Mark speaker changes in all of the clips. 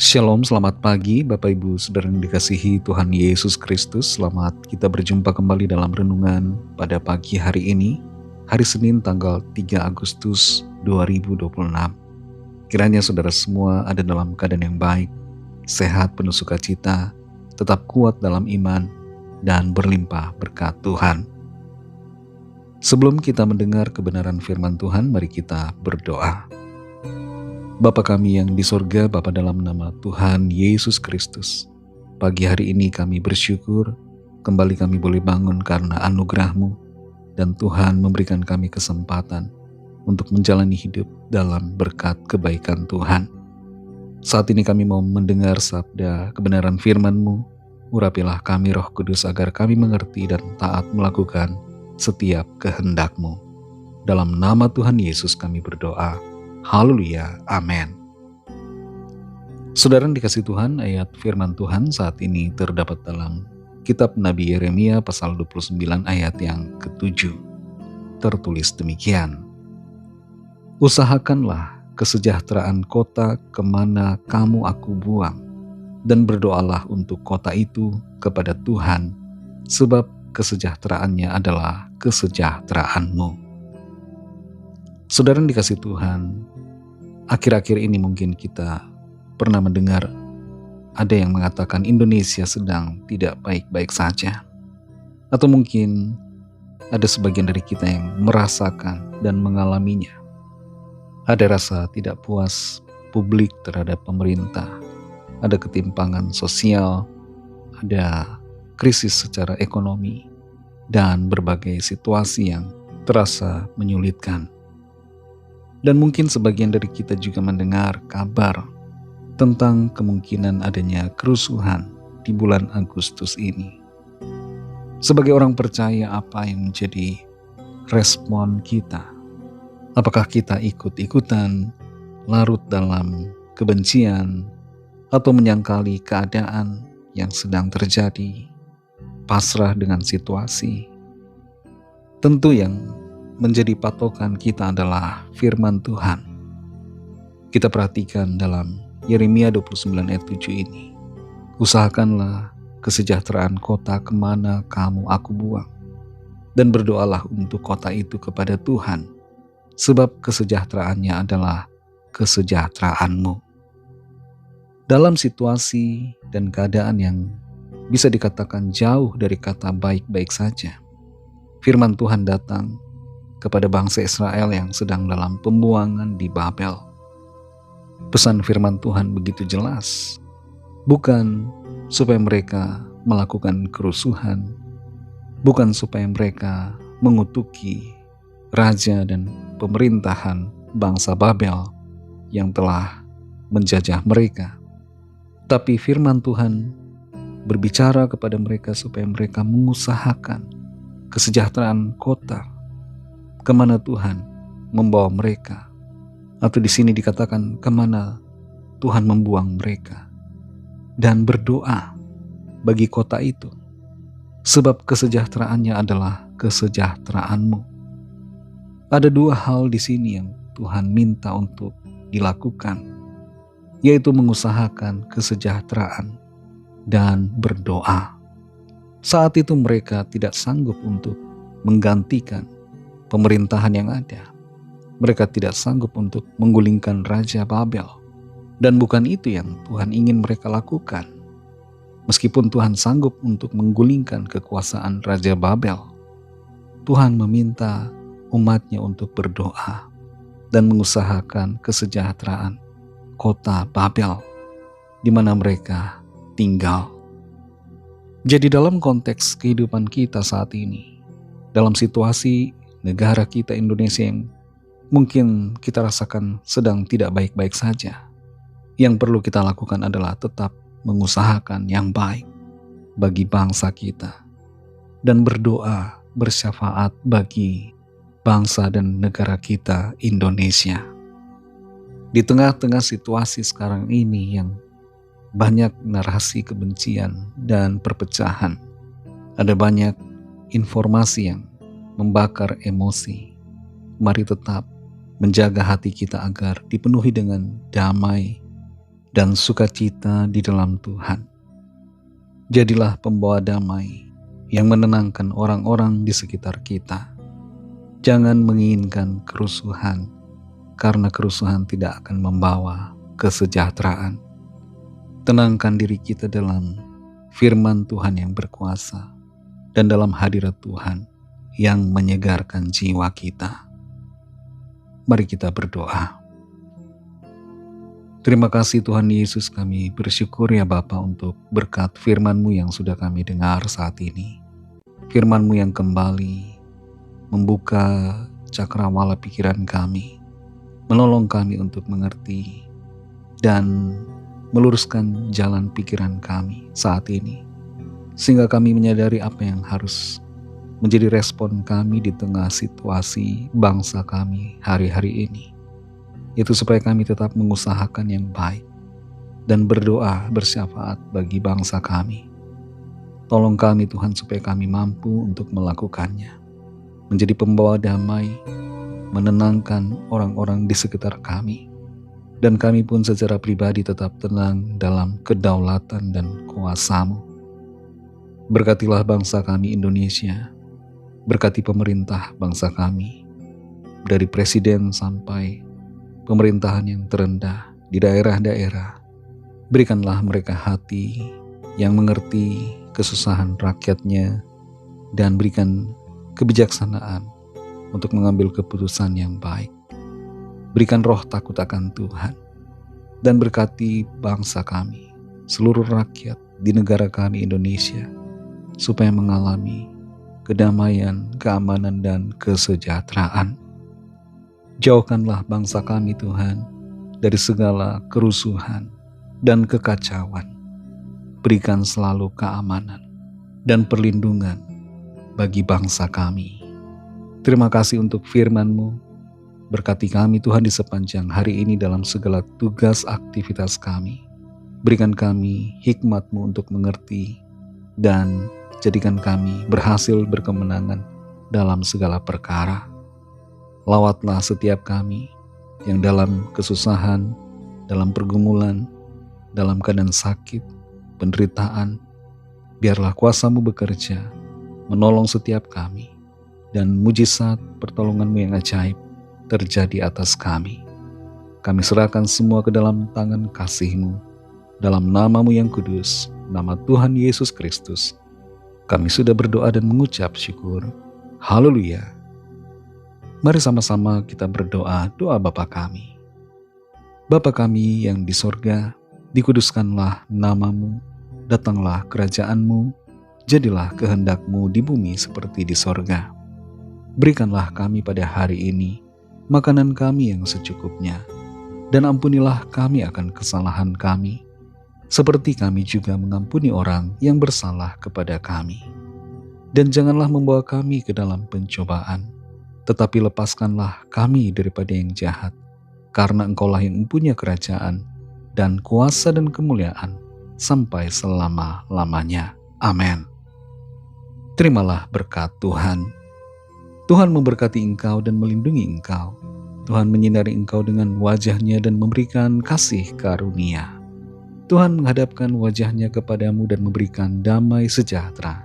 Speaker 1: Shalom, selamat pagi Bapak Ibu Saudara yang dikasihi Tuhan Yesus Kristus. Selamat kita berjumpa kembali dalam renungan pada pagi hari ini, hari Senin tanggal 3 Agustus 2026. Kiranya saudara semua ada dalam keadaan yang baik, sehat penuh sukacita, tetap kuat dalam iman, dan berlimpah berkat Tuhan. Sebelum kita mendengar kebenaran firman Tuhan, mari kita berdoa. Bapa kami yang di sorga, Bapa dalam nama Tuhan Yesus Kristus, pagi hari ini kami bersyukur, kembali kami boleh bangun karena anugerah-Mu, dan Tuhan memberikan kami kesempatan untuk menjalani hidup dalam berkat kebaikan Tuhan. Saat ini kami mau mendengar sabda kebenaran firman-Mu, urapilah kami Roh Kudus agar kami mengerti dan taat melakukan setiap kehendak-Mu. Dalam nama Tuhan Yesus kami berdoa. Haleluya, amin. Saudara yang dikasih Tuhan, ayat firman Tuhan saat ini terdapat dalam kitab Nabi Yeremia pasal 29 ayat yang ke-7. Tertulis demikian. Usahakanlah kesejahteraan kota kemana kamu aku buang, dan berdoalah untuk kota itu kepada Tuhan, sebab kesejahteraannya adalah kesejahteraanmu. Saudara yang dikasih Tuhan, akhir-akhir ini mungkin kita pernah mendengar ada yang mengatakan Indonesia sedang tidak baik-baik saja. Atau mungkin ada sebagian dari kita yang merasakan dan mengalaminya. Ada rasa tidak puas publik terhadap pemerintah, ada ketimpangan sosial, ada krisis secara ekonomi, dan berbagai situasi yang terasa menyulitkan. Dan mungkin sebagian dari kita juga mendengar kabar tentang kemungkinan adanya kerusuhan di bulan Agustus ini. Sebagai orang percaya, apa yang menjadi respon kita? Apakah kita ikut-ikutan larut dalam kebencian atau menyangkali keadaan yang sedang terjadi, pasrah dengan situasi? Tentu yang menjadi patokan kita adalah firman Tuhan. Kita perhatikan dalam Yeremia 29 ayat 7 ini. Usahakanlah kesejahteraan kota kemana kamu aku buang, dan berdoalah untuk kota itu kepada Tuhan, sebab kesejahteraannya adalah kesejahteraanmu. Dalam situasi dan keadaan yang bisa dikatakan jauh dari kata baik-baik saja, firman Tuhan datang kepada bangsa Israel yang sedang dalam pembuangan di Babel. Pesan firman Tuhan begitu jelas, bukan supaya mereka melakukan kerusuhan, bukan supaya mereka mengutuki raja dan pemerintahan bangsa Babel yang telah menjajah mereka. Tapi firman Tuhan berbicara kepada mereka supaya mereka mengusahakan kesejahteraan kota kemana Tuhan membawa mereka, atau di sini dikatakan kemana Tuhan membuang mereka, dan berdoa bagi kota itu, sebab kesejahteraannya adalah kesejahteraanmu. Ada dua hal di sini yang Tuhan minta untuk dilakukan, yaitu mengusahakan kesejahteraan dan berdoa. Saat itu mereka tidak sanggup untuk menggantikan pemerintahan yang ada. Mereka tidak sanggup untuk menggulingkan Raja Babel. Dan bukan itu yang Tuhan ingin mereka lakukan. Meskipun Tuhan sanggup untuk menggulingkan kekuasaan Raja Babel, Tuhan meminta umatnya untuk berdoa dan mengusahakan kesejahteraan kota Babel di mana mereka tinggal. Jadi dalam konteks kehidupan kita saat ini, dalam situasi negara kita Indonesia yang mungkin kita rasakan sedang tidak baik-baik saja, yang perlu kita lakukan adalah tetap mengusahakan yang baik bagi bangsa kita dan berdoa bersyafaat bagi bangsa dan negara kita Indonesia. Di tengah-tengah situasi sekarang ini yang banyak narasi kebencian dan perpecahan, ada banyak informasi yang membakar emosi. Mari tetap menjaga hati kita agar dipenuhi dengan damai, dan sukacita di dalam Tuhan. Jadilah pembawa damai yang menenangkan orang-orang di sekitar kita. Jangan menginginkan kerusuhan, karena kerusuhan tidak akan membawa kesejahteraan. Tenangkan diri kita dalam firman Tuhan yang berkuasa dan dalam hadirat Tuhan yang menyegarkan jiwa kita. Mari kita berdoa. Terima kasih Tuhan Yesus, kami bersyukur ya Bapa untuk berkat firman-Mu yang sudah kami dengar saat ini. Firman-Mu yang kembali membuka cakrawala pikiran kami, menolong kami untuk mengerti dan meluruskan jalan pikiran kami saat ini, sehingga kami menyadari apa yang harus menjadi respon kami di tengah situasi bangsa kami hari-hari ini. Itu supaya kami tetap mengusahakan yang baik dan berdoa bersyafaat bagi bangsa kami. Tolong kami Tuhan supaya kami mampu untuk melakukannya, menjadi pembawa damai, menenangkan orang-orang di sekitar kami, dan kami pun secara pribadi tetap tenang dalam kedaulatan dan kuasa-Mu. Berkatilah bangsa kami Indonesia, berkati pemerintah bangsa kami, dari presiden sampai pemerintahan yang terendah di daerah-daerah. Berikanlah mereka hati yang mengerti kesusahan rakyatnya dan berikan kebijaksanaan untuk mengambil keputusan yang baik. Berikan roh takut akan Tuhan dan berkati bangsa kami, seluruh rakyat di negara kami Indonesia, supaya mengalami kedamaian, keamanan, dan kesejahteraan. Jauhkanlah bangsa kami Tuhan dari segala kerusuhan dan kekacauan. Berikan selalu keamanan dan perlindungan bagi bangsa kami. Terima kasih untuk firman-Mu. Berkati kami Tuhan di sepanjang hari ini dalam segala tugas aktivitas kami. Berikan kami hikmat-Mu untuk mengerti dan jadikan kami berhasil berkemenangan dalam segala perkara. Lawatlah setiap kami yang dalam kesusahan, dalam pergumulan, dalam keadaan sakit, penderitaan. Biarlah kuasa-Mu bekerja, menolong setiap kami, dan mujizat pertolongan-Mu yang ajaib terjadi atas kami. Kami serahkan semua ke dalam tangan kasih-Mu, dalam nama-Mu yang kudus, nama Tuhan Yesus Kristus. Kami sudah berdoa dan mengucap syukur. Haleluya. Mari sama-sama kita berdoa doa Bapa kami. Bapa kami yang di sorga, dikuduskanlah nama-Mu, datanglah kerajaan-Mu, jadilah kehendak-Mu di bumi seperti di sorga. Berikanlah kami pada hari ini makanan kami yang secukupnya, dan ampunilah kami akan kesalahan kami, seperti kami juga mengampuni orang yang bersalah kepada kami. Dan janganlah membawa kami ke dalam pencobaan, tetapi lepaskanlah kami daripada yang jahat, karena Engkaulah yang mempunyai kerajaan dan kuasa dan kemuliaan sampai selama-lamanya. Amin. Terimalah berkat Tuhan. Tuhan memberkati engkau dan melindungi engkau. Tuhan menyinari engkau dengan wajah-Nya dan memberikan kasih karunia. Tuhan menghadapkan wajah-Nya kepadamu dan memberikan damai sejahtera.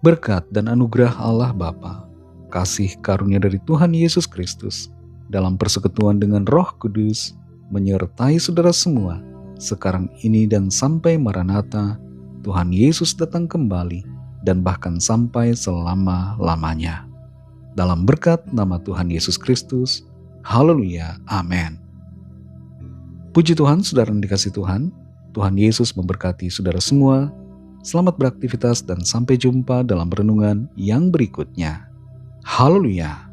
Speaker 1: Berkat dan anugerah Allah Bapa, kasih karunia dari Tuhan Yesus Kristus, dalam persekutuan dengan Roh Kudus, menyertai saudara semua, sekarang ini dan sampai Maranatha, Tuhan Yesus datang kembali, dan bahkan sampai selama-lamanya. Dalam berkat nama Tuhan Yesus Kristus, haleluya, amin. Puji Tuhan, saudara yang dikasihi Tuhan, Tuhan Yesus memberkati saudara semua. Selamat beraktivitas dan sampai jumpa dalam renungan yang berikutnya. Haleluya.